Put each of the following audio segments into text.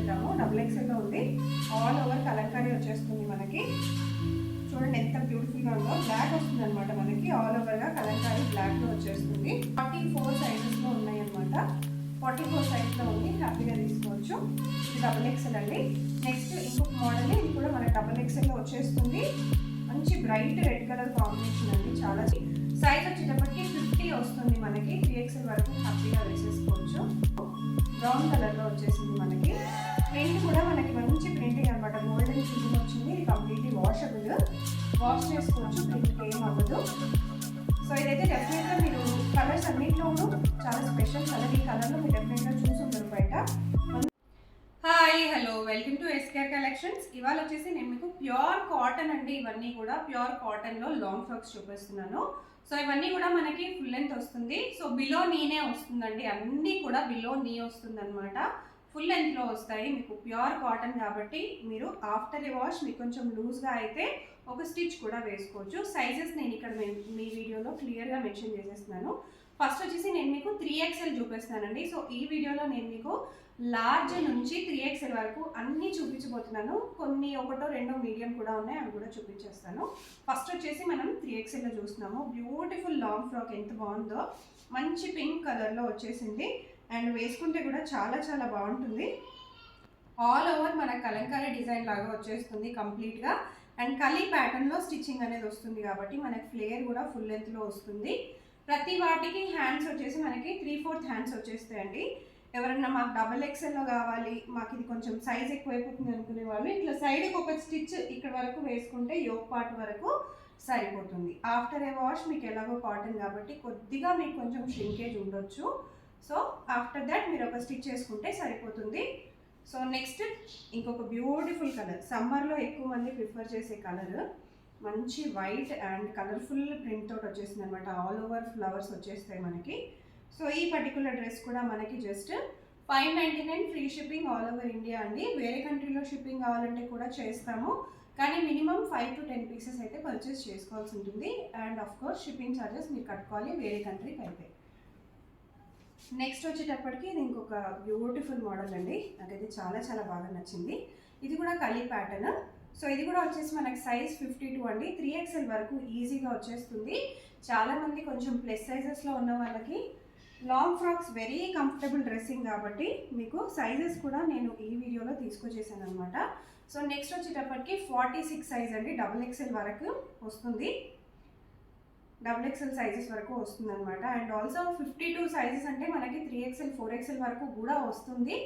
చూసేద్దాము. డబుల్ ఎక్సెల్లో ఉంది. All over Kalamkari వచ్చేస్తుంది మనకి. చూడండి ఎంత బ్యూటిఫుల్గా ఉందో. బ్లాక్ వస్తుంది అనమాట మనకి. ఆల్ ఓవర్గా కలంకారీ బ్లాక్లో వచ్చేస్తుంది. 44 సైజెస్లో ఉన్నాయి అనమాట. 44 సైజ్లో ఉంది. హ్యాపీగా తీసుకోవచ్చు. ఇది డబుల్ ఎక్సెల్ అండి. నెక్స్ట్ ఇంకొక మోడల్, ఇది కూడా మనకి డబుల్ ఎక్సెల్లో వచ్చేస్తుంది. మంచి బ్రైట్ రెడ్ కలర్ కాంబినేషన్ అండి. చాలా సైజ్ వచ్చేటప్పటికి 50 వస్తుంది మనకి. 3XL వరకు హ్యాపీగా వేసేసుకోవచ్చు. బ్రౌన్ కలర్లో వచ్చేసింది మనకి. ప్రింట్ కూడా మనకి మంచి ప్రింటింగ్ అనమాట. గోల్డెన్ ఫినిషింగ్ వచ్చింది. ఇది కంప్లీట్లీ వాషబుల్. వాష్ చేసుకోవచ్చు, ప్రింట్ ఏం అవ్వదు. సో ఇదైతే డెఫినెట్గా మీరు కలర్స్ అన్నింటిలోనూ చాలా స్పెషల్ కలర్. ఈ కలర్లో మీరు డెఫినెట్గా చూసుంటారు బయట. Hi, hello, welcome to SKR collections. ఇవాళ వచ్చేసి నేను మీకు ప్యూర్ కాటన్ అండి. ఇవన్నీ కూడా ప్యూర్ కాటన్లో లాంగ్ ఫ్రాక్స్ చూపిస్తున్నాను. సో ఇవన్నీ కూడా మనకి ఫుల్ లెంత్ వస్తుంది. సో బిలో నీనే వస్తుందండి. అన్నీ కూడా బిలో నీ వస్తుంది అనమాట. ఫుల్ లెంత్లో వస్తాయి. మీకు ప్యూర్ కాటన్ కాబట్టి మీరు ఆఫ్టర్ ఏ వాష్ మీకు కొంచెం లూజ్గా అయితే ఒక స్టిచ్ కూడా వేసుకోవచ్చు. సైజెస్ నేను ఇక్కడ మీ వీడియోలో క్లియర్గా మెన్షన్ చేసేస్తున్నాను. ఫస్ట్ వచ్చేసి నేను మీకు 3XL చూపిస్తానండి. సో ఈ వీడియోలో నేను మీకు లార్జ్ నుంచి 3XL వరకు అన్నీ చూపించబోతున్నాను. కొన్ని ఒకటో రెండో మీడియం కూడా ఉన్నాయి, అవి కూడా చూపించేస్తాను. ఫస్ట్ వచ్చేసి మనం 3XLలో చూస్తున్నాము. బ్యూటిఫుల్ లాంగ్ ఫ్రాక్ ఎంత బాగుందో. మంచి పింక్ కలర్లో వచ్చేసింది. అండ్ వేసుకుంటే కూడా చాలా చాలా బాగుంటుంది. ఆల్ ఓవర్ మన కలంకారీ డిజైన్ లాగా వచ్చేస్తుంది కంప్లీట్గా. అండ్ కలీ ప్యాటర్న్లో స్టిచ్చింగ్ అనేది వస్తుంది కాబట్టి మనకి ఫ్లేర్ కూడా ఫుల్ లెంత్లో వస్తుంది. ప్రతి వాటికి హ్యాండ్స్ వచ్చేసి మనకి 3/4 హ్యాండ్స్ వచ్చేస్తాయండి. ఎవరన్నా మాకు డబల్ ఎక్సెల్లో కావాలి, మాకు ఇది కొంచెం సైజ్ ఎక్కువైపోతుంది అనుకునే వాళ్ళు ఇట్లా సైడ్కి ఒక స్టిచ్ ఇక్కడ వరకు వేసుకుంటే యోక్ పార్ట్ వరకు సరిపోతుంది. ఆఫ్టర్ ఏ వాష్ మీకు ఎలాగో కాటన్ కాబట్టి కొద్దిగా మీకు కొంచెం షింకేజ్ ఉండొచ్చు. సో ఆఫ్టర్ దట్ మీరు ఒక స్టిచ్ చేసుకుంటే సరిపోతుంది. సో నెక్స్ట్ ఇంకొక బ్యూటిఫుల్ కలర్, సమ్మర్లో ఎక్కువ మంది ప్రిఫర్ చేసే కలర్. మంచి వైట్ అండ్ కలర్ఫుల్ ప్రింట్ తోటి వచ్చేసింది అనమాట. ఆల్ ఓవర్ ఫ్లవర్స్ వచ్చేస్తాయి మనకి. సో ఈ పర్టికులర్ డ్రెస్ కూడా మనకి just 599 free shipping all over India అండి. వేరే కంట్రీలో షిప్పింగ్ కావాలంటే కూడా చేస్తాము, కానీ మినిమం 5 to 10 పీసెస్ అయితే పర్చేస్ చేసుకోవాల్సి ఉంటుంది. And of course shipping charges మీరు కట్టుకోవాలి వేరే కంట్రీకి అయితే. నెక్స్ట్ వచ్చేటప్పటికి ఇది ఇంకొక బ్యూటిఫుల్ మోడల్ అండి. నాకైతే చాలా చాలా బాగా నచ్చింది. ఇది కూడా కలీ ప్యాటర్న్. సో ఇది కూడా వచ్చేసి మనకి సైజ్ 52 అండి. 3XL వరకు ఈజీగా వచ్చేస్తుంది. చాలామంది కొంచెం ప్లస్ సైజెస్లో ఉన్న వాళ్ళకి long frocks very comfortable dressing కాబట్టి మీకు సైజెస్ కూడా నేను ఈ వీడియోలో తీసుకొచ్చేసాను అనమాట. సో నెక్స్ట్ వచ్చేటప్పటికి 46 సైజ్ అండి. డబుల్ ఎక్సెల్ వరకు వస్తుంది. డబుల్ ఎక్సెల్ సైజెస్ వరకు వస్తుంది అనమాట. అండ్ ఆల్సో 52 సైజెస్ అంటే మనకి 3XL 4XL వరకు కూడా వస్తుంది.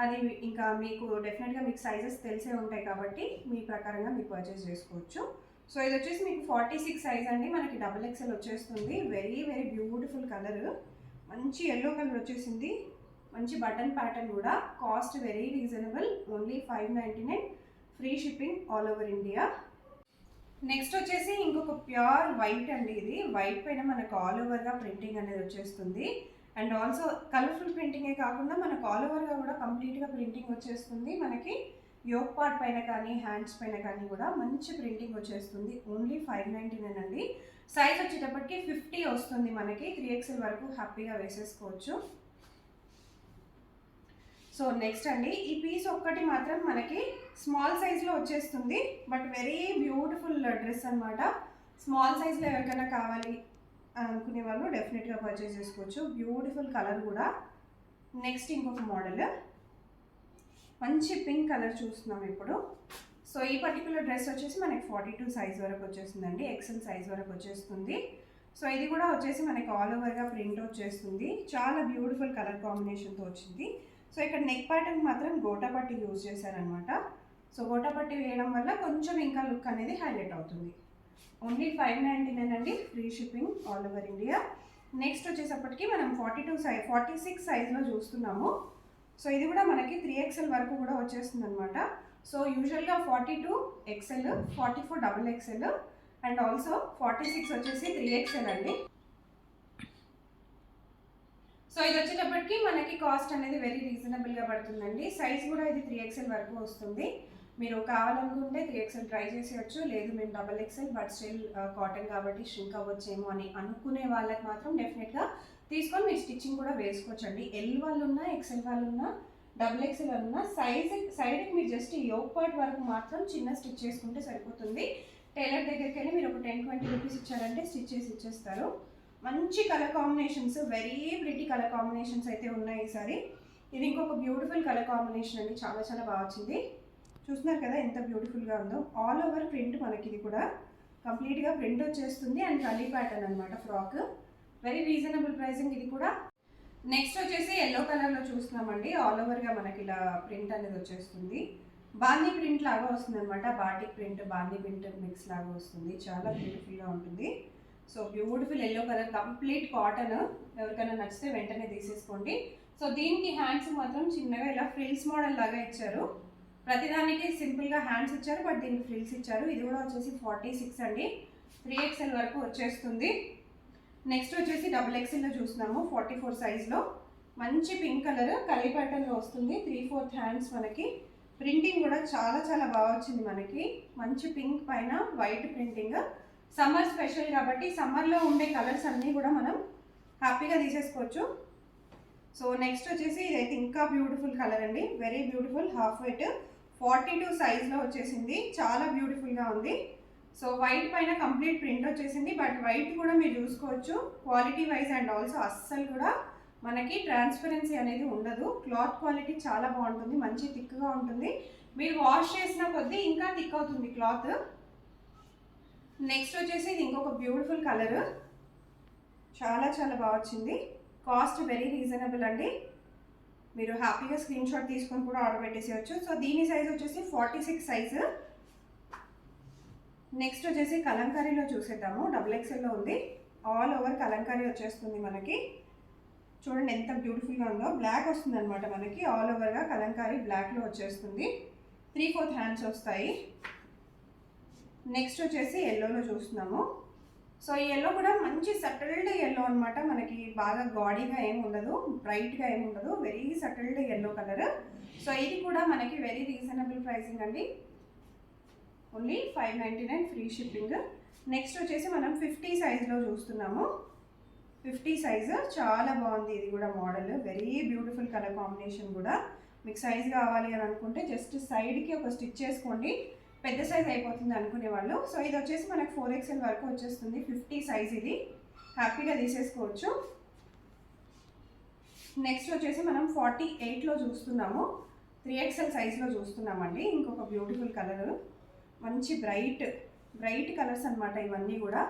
అది ఇంకా మీకు డెఫినెట్గా మీకు సైజెస్ తెలిసే ఉంటాయి కాబట్టి మీ ప్రకారంగా మీకు పర్చేస్ చేసుకోవచ్చు. సో ఇది వచ్చేసి మీకు 46 సైజ్ అండి. మనకి డబుల్ ఎక్సెల్ వచ్చేస్తుంది. Very very beautiful colour. మంచి ఎల్లో కలర్ వచ్చేసింది. మంచి బటన్ ప్యాటర్న్ కూడా. Cost very reasonable, only 599 free shipping all over India. Next వచ్చేసి ఇంకొక ప్యూర్ వైట్ అండి. ఇది వైట్ పైన మనకు ఆల్ ఓవర్గా ప్రింటింగ్ అనేది వచ్చేస్తుంది. అండ్ ఆల్సో కలర్ఫుల్ ప్రింటింగే కాకుండా మనకు ఆల్ ఓవర్గా కూడా కంప్లీట్గా ప్రింటింగ్ వచ్చేస్తుంది. మనకి యోక్ పార్ట్ పైన కానీ హ్యాండ్స్ పైన కానీ కూడా మంచి ప్రింటింగ్ వచ్చేస్తుంది. ఓన్లీ 599 అండి. సైజ్ వచ్చేటప్పటికి 50 వస్తుంది మనకి. 3XL వరకు హ్యాపీగా వేసేసుకోవచ్చు. సో నెక్స్ట్ అండి, ఈ పీస్ ఒక్కటి మాత్రం మనకి స్మాల్ సైజ్లో వచ్చేస్తుంది. బట్ వెరీ బ్యూటిఫుల్ డ్రెస్ అనమాట. స్మాల్ సైజ్లో ఎవరికైనా కావాలి అనుకునే వాళ్ళు డెఫినెట్గా పర్చేస్ చేసుకోవచ్చు. బ్యూటిఫుల్ కలర్ కూడా. నెక్స్ట్ ఇంకొక మోడల్ మంచి పింక్ కలర్ చూస్తున్నాం ఇప్పుడు. సో ఈ పర్టికులర్ డ్రెస్ వచ్చేసి మనకి 42 సైజ్ వరకు వచ్చేస్తుందండి. XL సైజ్ వరకు వచ్చేస్తుంది. సో ఇది కూడా వచ్చేసి మనకి ఆల్ ఓవర్గా ప్రింట్ వచ్చేస్తుంది. చాలా బ్యూటిఫుల్ కలర్ కాంబినేషన్తో వచ్చింది. సో ఇక్కడ నెక్ ప్యాటర్న్ మాత్రం గోటా పట్టి యూజ్ చేశారనమాట. సో గోటా పట్టి వేయడం వల్ల కొంచెం ఇంకా లుక్ అనేది హైలైట్ అవుతుంది. ఓన్లీ 599 అండి. Free shipping all over India. Next వచ్చేసప్పటికి మనం 46 సైజ్లో చూస్తున్నాము. సో ఇది కూడా మనకి 3XL వరకు కూడా వచ్చేస్తుంది అనమాట. సో యూజువల్గా 42 XL, 44 double XL and also 46 వచ్చేసి 3XL అండి. సో ఇది వచ్చేటప్పటికి మనకి కాస్ట్ అనేది వెరీ రీజనబుల్గా పడుతుందండి. సైజ్ కూడా ఇది 3XL వరకు వస్తుంది. మీరు కావాలనుకుంటే 3XL ట్రై చేసేయచ్చు. లేదు మేము double XL but still cotton కాబట్టి షింక్ అవ్వచ్చేమో అని అనుకునే వాళ్ళకి మాత్రం డెఫినెట్గా తీసుకొని మీరు స్టిచ్చింగ్ కూడా వేసుకోవచ్చండి. ఎల్ వాళ్ళు ఉన్నా XL వాళ్ళు ఉన్నా డబుల్ ఎక్స్ఎల్ అన్న సైడ్కి మీరు జస్ట్ యోక్ పార్ట్ వరకు మాత్రం చిన్న స్టిచ్ చేసుకుంటే సరిపోతుంది. టైలర్ దగ్గరికి వెళ్ళి మీరు ఒక 10-20 రూపీస్ ఇచ్చారంటే స్టిచ్ చేసి ఇచ్చేస్తారు. మంచి colour combinations, very pretty colour combinations అయితే ఉన్నాయి ఈసారి. ఇది ఇంకొక బ్యూటిఫుల్ కలర్ కాంబినేషన్ అండి, చాలా చాలా బాగా వచ్చింది. చూస్తున్నారు కదా ఎంత బ్యూటిఫుల్గా ఉందో. ఆల్ ఓవర్ ప్రింట్ మనకి ఇది కూడా కంప్లీట్గా ప్రింట్ వచ్చేస్తుంది అండ్ కలీ ప్యాటర్న్ అనమాట ఫ్రాక్. వెరీ రీజనబుల్ ప్రైసింగ్ ఇది కూడా. నెక్స్ట్ వచ్చేసి ఎల్లో కలర్లో చూస్తున్నామండి. ఆల్ ఓవర్గా మనకి ఇలా ప్రింట్ అనేది వచ్చేస్తుంది. బాందీ ప్రింట్ లాగా వస్తుంది అనమాట. బాటిక్ ప్రింట్, బాందీ ప్రింట్ మిక్స్ లాగా వస్తుంది. చాలా బ్యూటిఫుల్గా ఉంటుంది. So beautiful yellow colour, complete cotton. ఎవరికైనా నచ్చితే వెంటనే తీసేసుకోండి. సో దీనికి హ్యాండ్స్ మాత్రం చిన్నగా ఇలా ఫ్రిల్స్ మోడల్ లాగా ఇచ్చారు. ప్రతిదానికి సింపుల్గా హ్యాండ్స్ ఇచ్చారు, బట్ దీనికి ఫ్రిల్స్ ఇచ్చారు. ఇది కూడా వచ్చేసి 46 అండి, 3XL వరకు వచ్చేస్తుంది. నెక్స్ట్ వచ్చేసి డబుల్ ఎక్స్ఎల్లో చూస్తున్నాము, 44 సైజ్లో. మంచి పింక్ కలర్ కలీ ప్యాటర్న్లో వస్తుంది. 3/4 హ్యాండ్స్ మనకి. ప్రింటింగ్ కూడా చాలా చాలా బాగా వచ్చింది మనకి. మంచి పింక్ పైన వైట్ ప్రింటింగ్. సమ్మర్ స్పెషల్ కాబట్టి సమ్మర్లో ఉండే కలర్స్ అన్నీ కూడా మనం హ్యాపీగా తీసేసుకోవచ్చు. సో నెక్స్ట్ వచ్చేసి ఇదైతే ఇంకా బ్యూటిఫుల్ కలర్ అండి, వెరీ బ్యూటిఫుల్. హాఫ్ వైట్ 42 సైజ్లో వచ్చేసింది. చాలా బ్యూటిఫుల్గా ఉంది. సో వైట్ పైన కంప్లీట్ ప్రింట్ వచ్చేసింది, బట్ వైట్ కూడా మీరు చూసుకోవచ్చు క్వాలిటీ వైజ్ అండ్ ఆల్సో అస్సలు కూడా మనకి ట్రాన్స్పరెన్సీ అనేది ఉండదు. క్లాత్ క్వాలిటీ చాలా బాగుంటుంది, మంచి థిక్గా ఉంటుంది. మీరు వాష్ చేసిన కొద్దీ ఇంకా థిక్ అవుతుంది క్లాత్. నెక్స్ట్ వచ్చేసి ఇది ఇంకొక బ్యూటిఫుల్ కలర్, చాలా చాలా బాగా వచ్చింది. కాస్ట్ వెరీ రీజనబుల్ అండి, మీరు హ్యాపీగా స్క్రీన్ షాట్ తీసుకొని కూడా ఆర్డర్ పెట్టేసేయచ్చు. సో దీని సైజ్ వచ్చేసి 46 సైజు. నెక్స్ట్ వచ్చేసి కలంకారీలో చూసేద్దాము. డబుల్ ఎక్స్ఎల్లో ఉంది. ఆల్ ఓవర్ కలంకారీ వచ్చేస్తుంది మనకి. చూడండి ఎంత బ్యూటిఫుల్గా ఉందో. బ్లాక్ వస్తుంది అనమాట మనకి. ఆల్ ఓవర్గా కలంకారీ బ్లాక్లో వచ్చేస్తుంది. 3/4 హ్యాండ్స్ వస్తాయి. నెక్స్ట్ వచ్చేసి ఎల్లోలో చూస్తున్నాము. సో ఈ ఎల్లో కూడా మంచి సటిల్డ్ ఎల్లో అనమాట. మనకి బాగా గాడీగా ఏమి ఉండదు, బ్రైట్గా ఏమి ఉండదు, very subtle yellow colour. So ఇది కూడా మనకి వెరీ రీజనబుల్ ప్రైసింగ్ అండి, ఓన్లీ 599 ఫ్రీ షిప్పింగ్. నెక్స్ట్ వచ్చేసి మనం 50 సైజ్లో చూస్తున్నాము. 50 సైజు చాలా బాగుంది. ఇది కూడా model very beautiful colour combination కూడా. మీకు సైజ్ కావాలి అని అనుకుంటే జస్ట్ సైడ్కి ఒక స్టిచ్ చేసుకోండి, పెద్ద సైజ్ అయిపోతుంది అనుకునే వాళ్ళు. సో ఇది వచ్చేసి మనకు 4XL వరకు వచ్చేస్తుంది. 50 సైజ్ ఇది, హ్యాపీగా తీసేసుకోవచ్చు. నెక్స్ట్ వచ్చేసి మనం 48లో చూస్తున్నాము. 3XL సైజ్లో చూస్తున్నామండి. ఇంకొక బ్యూటిఫుల్ కలర్, మంచి బ్రైట్ కలర్స్ అనమాట ఇవన్నీ కూడా.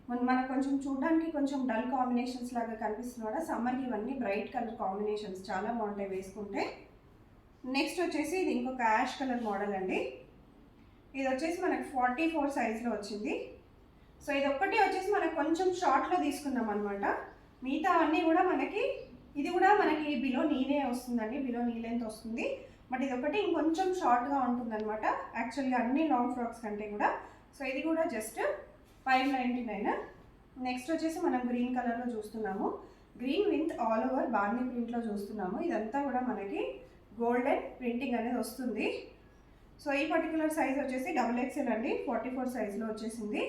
మనకు కొంచెం చూడడానికి కొంచెం డల్ కాంబినేషన్స్ లాగా కనిపిస్తుంది కూడా. సమ్మర్కి ఇవన్నీ బ్రైట్ కలర్ కాంబినేషన్స్ చాలా బాగుంటాయి వేసుకుంటే. నెక్స్ట్ వచ్చేసి ఇది ఇంకొక యాష్ కలర్ మోడల్ అండి. ఇది వచ్చేసి మనకు 44 సైజ్లో వచ్చింది. సో ఇది ఒక్కటి వచ్చేసి మనకు కొంచెం షార్ట్లో తీసుకున్నాం అనమాట. మిగతా అన్నీ కూడా మనకి, ఇది కూడా మనకి బిలో నీనే వస్తుందండి, బిలో నీ లెంత్ వస్తుంది. బట్ ఇది ఒకటి ఇంకొంచెం షార్ట్గా ఉంటుంది అనమాట యాక్చువల్గా అన్ని లాంగ్ ఫ్రాక్స్ కంటే కూడా. సో ఇది కూడా జస్ట్ 599. నెక్స్ట్ వచ్చేసి మనం గ్రీన్ కలర్లో చూస్తున్నాము. గ్రీన్ విత్ ఆల్ ఓవర్ బాందీ ప్రింట్లో చూస్తున్నాము. ఇదంతా కూడా మనకి గోల్డెన్ ప్రింటింగ్ అనేది వస్తుంది. సో ఈ పర్టికులర్ సైజ్ వచ్చేసి డబుల్ ఎక్స్ఎల్ అండి, 44 సైజ్లో వచ్చేసింది.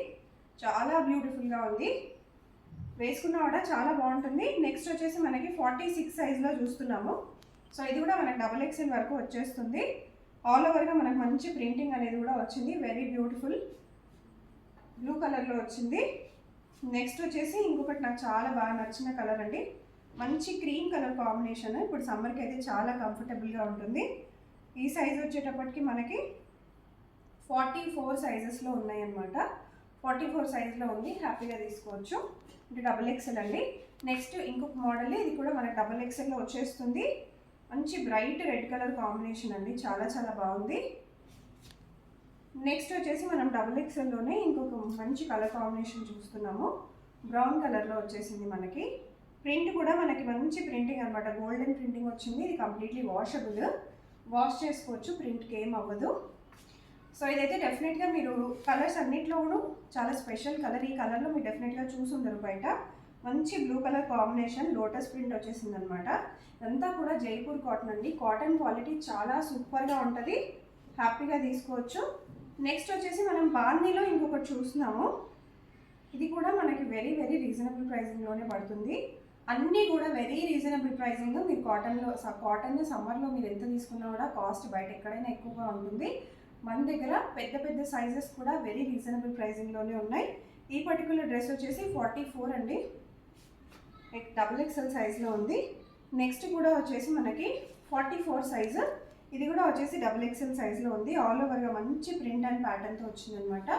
చాలా బ్యూటిఫుల్గా ఉంది, వేసుకున్నా కూడా చాలా బాగుంటుంది. నెక్స్ట్ వచ్చేసి మనకి 46 సైజ్లో చూస్తున్నాము. సో ఇది కూడా మనకి డబుల్ ఎక్స్ఎల్ వరకు వచ్చేస్తుంది. ఆల్ ఓవర్గా మనకు మంచి ప్రింటింగ్ అనేది కూడా వచ్చింది. వెరీ బ్యూటిఫుల్ బ్లూ కలర్లో వచ్చింది. నెక్స్ట్ వచ్చేసి ఇంకొకటి నాకు చాలా బాగా నచ్చిన కలర్ అండి, మంచి క్రీమ్ కలర్ కాంబినేషన్. ఇప్పుడు సమ్మర్కి అయితే చాలా కంఫర్టబుల్గా ఉంటుంది. ఈ సైజ్ వచ్చేటప్పటికి మనకి 44 సైజెస్లో ఉన్నాయన్నమాట. 44 సైజ్లో ఉంది, హ్యాపీగా తీసుకోవచ్చు. ఇది డబుల్ ఎక్స్ఎల్ అండి. నెక్స్ట్ ఇంకొక మోడల్, ఇది కూడా మనకి డబుల్ ఎక్స్ఎల్లో వచ్చేస్తుంది. మంచి బ్రైట్ రెడ్ కలర్ కాంబినేషన్ అండి, చాలా చాలా బాగుంది. నెక్స్ట్ వచ్చేసి మనం డబుల్ ఎక్స్ఎల్లోనే ఇంకొక మంచి కలర్ కాంబినేషన్ చూస్తున్నాము. బ్రౌన్ కలర్లో వచ్చేసింది మనకి. ప్రింట్ కూడా మనకి మంచి ప్రింటింగ్ అనమాట, గోల్డెన్ ప్రింటింగ్ వచ్చింది. ఇది కంప్లీట్లీ వాషబుల్, వాష్ చేసుకోవచ్చు, ప్రింట్కి ఏం అవ్వదు. సో ఇదైతే డెఫినెట్గా మీరు కలర్స్ అన్నింటిలోనూ చాలా స్పెషల్ కలర్. ఈ కలర్లో మీరు డెఫినెట్గా చూసుందరు బయట. మంచి blue colour combination, lotus print వచ్చేసింది అనమాట. ఇదంతా కూడా జైపూర్ కాటన్ అండి. కాటన్ క్వాలిటీ చాలా సూపర్గా ఉంటుంది, హ్యాపీగా తీసుకోవచ్చు. నెక్స్ట్ వచ్చేసి మనం బాందీలో ఇంకొకటి చూస్తున్నాము. ఇది కూడా మనకి వెరీ వెరీ రీజనబుల్ ప్రైసింగ్లోనే పడుతుంది. అన్నీ కూడా వెరీ రీజనబుల్ ప్రైసింగ్. మీరు కాటన్ సమ్మర్లో మీరు ఎంత తీసుకున్నా కూడా కాస్ట్ బయట ఎక్కడైనా ఎక్కువగా ఉంటుంది. మన దగ్గర పెద్ద పెద్ద సైజెస్ కూడా వెరీ రీజనబుల్ ప్రైసింగ్లోనే ఉన్నాయి. ఈ పర్టికులర్ డ్రెస్ వచ్చేసి 44 అండి, XXL సైజ్లో ఉంది. నెక్స్ట్ కూడా వచ్చేసి మనకి 44 సైజు, ఇది కూడా వచ్చేసి XXL సైజ్లో ఉంది. ఆల్ ఓవర్గా మంచి ప్రింట్ అండ్ ప్యాటర్న్తో వచ్చిందనమాట.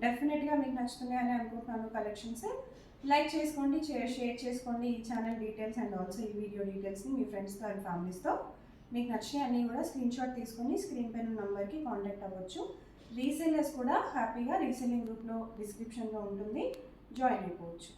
డెఫినెట్గా మీకు నచ్చుతుంది అని అనుకుంటున్నాను కలెక్షన్స్. లైక్ చేసుకోండి, షేర్ చేసుకోండి ఈ ఛానల్ డీటెయిల్స్ అండ్ ఆల్సో ఈ వీడియో డీటెయిల్స్ని మీ ఫ్రెండ్స్తో అండ్ ఫ్యామిలీస్తో. మీకు నచ్చినవి అన్నీ కూడా స్క్రీన్ షాట్ తీసుకొని స్క్రీన్ పైన నంబర్కి కాంటాక్ట్ అవ్వచ్చు. రీసేలర్స్ కూడా హ్యాపీగా రీసేలింగ్ గ్రూప్లో డిస్క్రిప్షన్లో ఉంటుంది, జాయిన్ అయిపోవచ్చు.